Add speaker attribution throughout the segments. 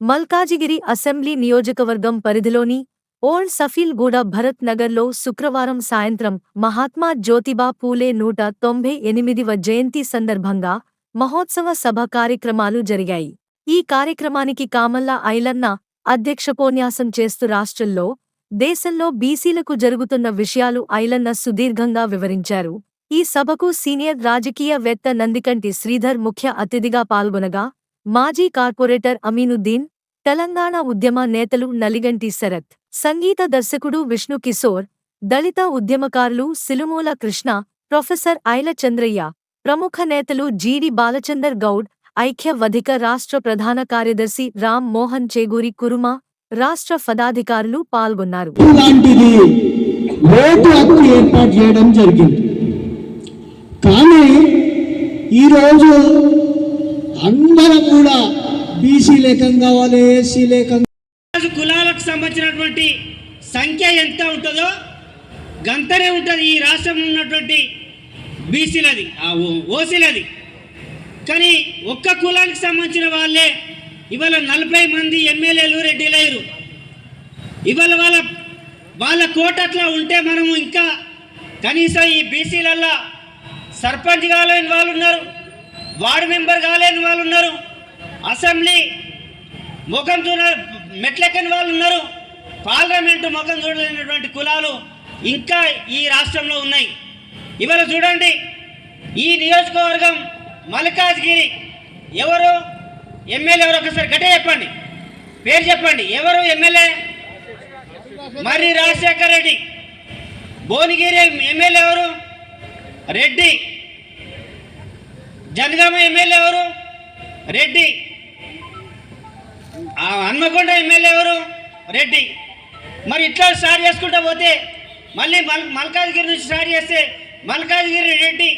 Speaker 1: Malkajgiri assembly నియోజకవర్గం పరిధిలోని old Safilguda Bharat నగర్లో శుక్రవారం సాయంత్రం మహాత్మా జ్యోతిబా పూలే 198వ జయంతి సందర్భంగా మహోత్సవ సభ కార్యక్రమాలు జరిగాయి. ఈ కార్యక్రమానికి కామల్లా ఐలన్న అధ్యక్షోపన్యాసం చేస్తూ రాష్ట్రంలో, దేశంలో బీసీలకు జరుగుతున్న విషయాలు ఐలన్న సుదీర్ఘంగా వివరించారు. ఈ సభకు సీనియర్ రాజకీయవేత్త నందికంటి శ్రీధర్ ముఖ్య అతిథిగా పాల్గొనగా, మాజీ కార్పొరేటర్ అమీనుద్దీన్, తెలంగాణ ఉద్యమ నేతలు నలిగంటి శరత్, సంగీత దర్శకుడు విష్ణు కిశోర్, దళిత ఉద్యమకారులు సిలుమూల కృష్ణ, ప్రొఫెసర్ ఐల చంద్రయ్య, ప్రముఖ నేతలు జీడి బాలచందర్ గౌడ్, ఐక్య వధిక రాష్ట్ర ప్రధాన కార్యదర్శి రామ్ మోహన్ చేగూరి కురుమ, రాష్ట్ర పదాధికారులు పాల్గొన్నారు.
Speaker 2: కానీ ఈరోజు అందరం కూడా బీసీ లేఖం కావాలి, ఎస్సీ లేఖం,
Speaker 3: కులాలకు సంబంధించినటువంటి సంఖ్య ఎంత ఉంటుందో గంతనే ఉంటుంది ఈ రాష్ట్రంలో ఉన్నటువంటి బీసీలది, ఓసీలది. కానీ ఒక్క కులానికి సంబంధించిన వాళ్ళే ఇవాళ 40 మంది ఎమ్మెల్యేలు రెడ్డిలయ్యారు. ఇవాళ వాళ్ళ కోటట్లా ఉంటే మనము ఇంకా కనీసం ఈ బీసీలల్లో సర్పంచ్ కాలేని వాళ్ళు ఉన్నారు, వార్డు మెంబర్ కాలేని వాళ్ళు ఉన్నారు, అసెంబ్లీ ముఖం చూడ మెట్లెక్కని వాళ్ళు ఉన్నారు, పార్లమెంటు ముఖం చూడలేనటువంటి కులాలు ఇంకా ఈ రాష్ట్రంలో ఉన్నాయి. ఇవాళ చూడండి, ఈ నియోజకవర్గం మల్కాజ్గిరి ఎవరు ఎమ్మెల్యే ఎవరు ఒకసారి గట్టిగా చెప్పండి, పేరు చెప్పండి. ఎవరు ఎమ్మెల్యే? మర్రి రాజశేఖర్ రెడ్డి. భువనగిరి ఎమ్మెల్యే ఎవరు? రెడ్డి. జనగామ ఎమ్మెల్యే ఎవరు? రెడ్డి. హన్మకొండ ఎమ్మెల్యే ఎవరు? రెడ్డి. మరి ఇట్లా స్టార్ట్ చేసుకుంటూ పోతే మళ్ళీ మల్కాజ్గిరి నుంచి స్టార్ట్ చేస్తే మల్కాజ్గిరి రెడ్డి,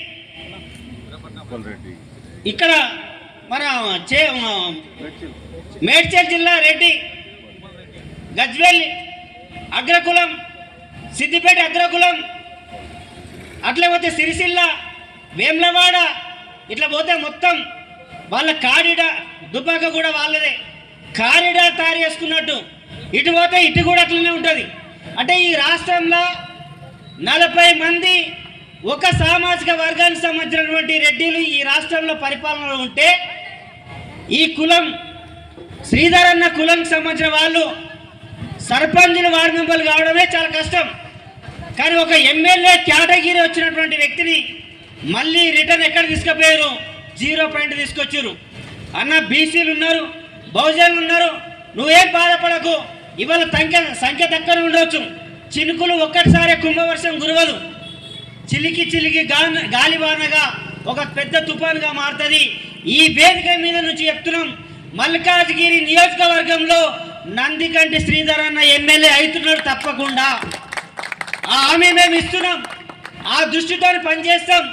Speaker 3: ఇక్కడ మన మేడ్చల్ జిల్లా రెడ్డి, గజ్వేల్ అగ్రకులం, సిద్దిపేట అగ్రకులం, అట్లా పోతే సిరిసిల్ల, వేమ్లవాడ, ఇట్లా పోతే మొత్తం వాళ్ళ కారిడార్, దుబ్బాక కూడా వాళ్ళదే, కారిడార్ తయారు చేసుకున్నట్టు. ఇటు పోతే ఇటు కూడా అట్లనే ఉంటుంది. అంటే ఈ రాష్ట్రంలో 40 మంది ఒక సామాజిక వర్గానికి సంబంధించినటువంటి రెడ్డిలు ఈ రాష్ట్రంలో పరిపాలనలో ఉంటే, ఈ కులం శ్రీధర్ అన్న కులంకి సంబంధించిన వాళ్ళు సర్పంచులు, వార్డు మెంబర్లు కావడమే చాలా కష్టం. కానీ ఒక ఎమ్మెల్యే కేటగిరీ వచ్చినటువంటి వ్యక్తిని మళ్ళీ రిటర్న్ ఎక్కడ తీసుకుపోయారు? 0 పాయింట్ తీసుకొచ్చారు. అన్న బీసీలు ఉన్నారు, బహుజనులు ఉన్నారు, నువ్వేం బాధపడకు, ఇవాళ సంఖ్య తక్కువ ఉండొచ్చు, చినుకులు ఒక్కటిసారి కుంభవర్షం గురవదు, చిలికి చిలికి గాలివానగా ఒక పెద్ద తుఫానుగా మారుతుంది. ఈ వేదిక మీద నుంచి చెప్తున్నాం, మల్కాజ్గిరి నియోజకవర్గంలో నందికంటి శ్రీధర్ అన్న ఎమ్మెల్యే అవుతున్నాడు తప్పకుండా. ఆ హామీ మేము ఇస్తున్నాం, ఆ దృష్టితో పనిచేస్తాం.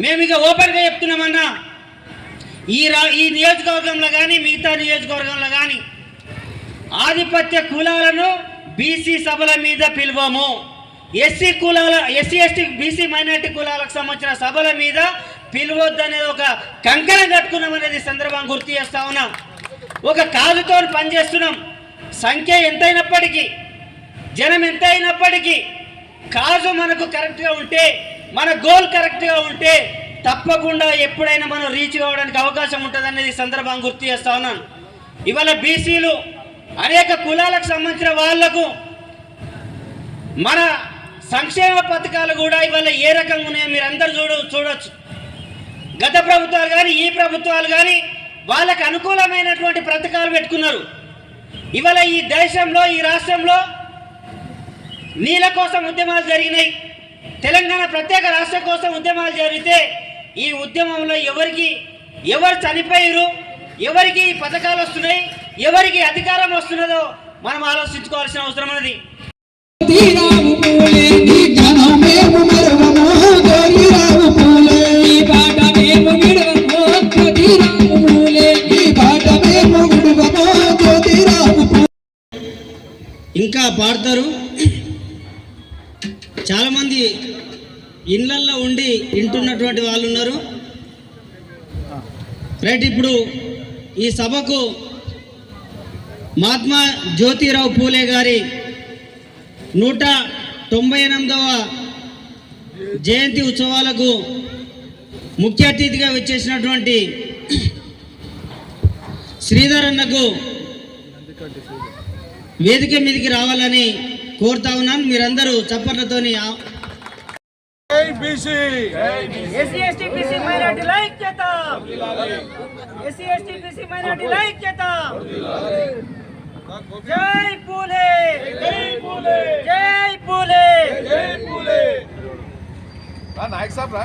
Speaker 3: మేము ఇక ఓపెన్గా చెప్తున్నామన్నా, ఈ నియోజకవర్గంలో కానీ మిగతా నియోజకవర్గంలో కానీ ఆధిపత్య కులాలను బీసీ సభల మీద పిలువము, ఎస్సీ ఎస్టీ బీసీ మైనార్టీ కులాలకు సంబంధించిన సభల మీద పిలవద్దు అనేది ఒక కంకణం కట్టుకున్నామనేది సందర్భంగా గుర్తు చేస్తా ఉన్నాం. ఒక కాలుతో పనిచేస్తున్నాం. సంఖ్య ఎంతైనప్పటికీ, జనం ఎంత అయినప్పటికీ కాజు మనకు కరెక్ట్గా ఉంటే, మన గోల్ కరెక్ట్గా ఉంటే తప్పకుండా ఎప్పుడైనా మనం రీచ్ కావడానికి అవకాశం ఉంటుంది అనేది సందర్భంగా గుర్తు చేస్తా ఉన్నాను. ఇవాళ బీసీలు అనేక కులాలకు సంబంధించిన వాళ్లకు మన సంక్షేమ పథకాలు కూడా ఇవాళ ఏ రకంగా ఉన్నాయో మీరు అందరు చూడొచ్చు. గత ప్రభుత్వాలు కానీ ఈ ప్రభుత్వాలు కానీ వాళ్ళకు అనుకూలమైనటువంటి పథకాలు పెట్టుకున్నారు. ఇవాళ ఈ దేశంలో, ఈ రాష్ట్రంలో నీళ్ళ కోసం ఉద్యమాలు జరిగినాయి, తెలంగాణ ప్రత్యేక రాష్ట్రం కోసం ఉద్యమాలు జరిగితే ఈ ఉద్యమంలో ఎవరు చనిపోయారు, ఎవరికి పథకాలు వస్తున్నాయి, ఎవరికి అధికారం వస్తున్నదో మనం ఆలోచించుకోవాల్సిన అవసరం ఉన్నది. ఇంకా పాడతారు. చాలామంది ఇళ్ళల్లో ఉండి వింటున్నటువంటి వాళ్ళు ఉన్నారు. రైట్, ఇప్పుడు ఈ సభకు మహాత్మా జ్యోతిరావు పూలే గారి 198వ జయంతి ఉత్సవాలకు ముఖ్య అతిథిగా వచ్చేసినటువంటి శ్రీధర్ అన్నకు వేదిక మీదకి రావాలని కోరుతా ఉన్నాను. మీరందరూ చప్పట్లతోని
Speaker 4: ఎస్సీ ఎస్టీ బీసీ మైనారిటీల ఐక్యత, ఎస్సీ ఎస్టీ బీసీ మైనారిటీల ఐక్యత. జై పూలే, జై పూలే, జై పూలే, జై పూలే.
Speaker 5: నాయక్ సాబ్